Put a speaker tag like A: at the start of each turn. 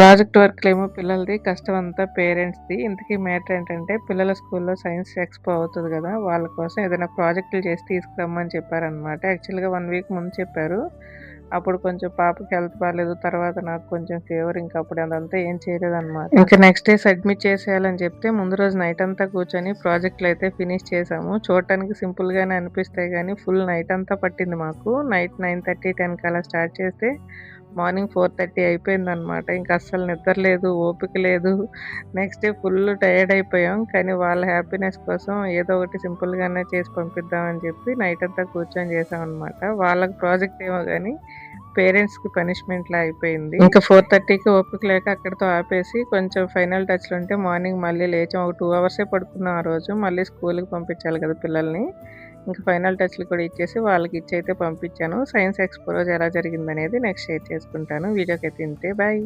A: Project వర్క్‌లేమో పిల్లలది, కష్టమంతా పేరెంట్స్‌ది. ఇంతకీ matter ఏంటంటే, పిల్లల స్కూల్‌లో సైన్స్ ఎక్స్‌పో అవుతది గదా! వాళ్ళ కోసం ఏదైనా ప్రాజెక్టులు చేసి తీసుకురమ్మని చెప్పారనమాట. యాక్చువల్‌గా 1 వీక్ ముందు చెప్పారు. అప్పుడు కొంచెం పాపకి హెల్త్ బాలేదు. తర్వాత నాకు కొంచెం ఫీవర్. ఇంక అప్పుడు అదంతా ఏం చేయలేదనమాట. ఇంక నెక్స్ట్ డే సబ్మిట్ చేసేయాలని చెప్తే, ముందు రోజు నైట్ అంతా కూర్చొని ప్రాజెక్టులయితే ఫినిష్ చేశాము. చూడటానికి సింపుల్‌గానే అనిపిస్తాయి గానీ, ఫుల్ నైట్ అంతా పట్టింది మాకు. నైట్ 9:30, 10కి అలా స్టార్ట్ చేస్తే మార్నింగ్ 4:30 అయిపోయిందనమాట. ఇంక అస్సలు నిద్ర లేదు, ఓపిక లేదు. నెక్స్ట్ డే ఫుల్ టయర్డ్ అయిపోయాం. కానీ వాళ్ళ హ్యాపీనెస్ కోసం ఏదో ఒకటి సింపుల్‌గానే చేసి పంపిద్దామని చెప్పి నైట్ అంతా కూర్చొని చేశామనమాట. వాళ్ళకి ప్రాజెక్ట్ ఏమో గానీ పేరెంట్స్‌కి పనిష్మెంట్‌లా అయిపోయింది. ఇంకా 4:30కి ఓపిక లేక అక్కడితో ఆపేసి కొంచెం ఫైనల్ టచ్‌లుంటే మార్నింగ్ మళ్ళీ లేచాం. ఒక 2 అవర్సే పడుకున్నాం ఆ రోజు. మళ్ళీ స్కూలుకి పంపించాలి కదా పిల్లల్ని. ఇంక ఫైనల్ టచ్‌లు కూడా ఇచ్చేసి వాళ్ళకిచ్చైతే పంపించాను. సైన్స్ ఎక్స్‌పో రోజు ఎలా జరిగిందనేది నెక్స్ట్ షేర్ చేసుకుంటాను. వీడియోకైతే ఇంతే. బాయ్.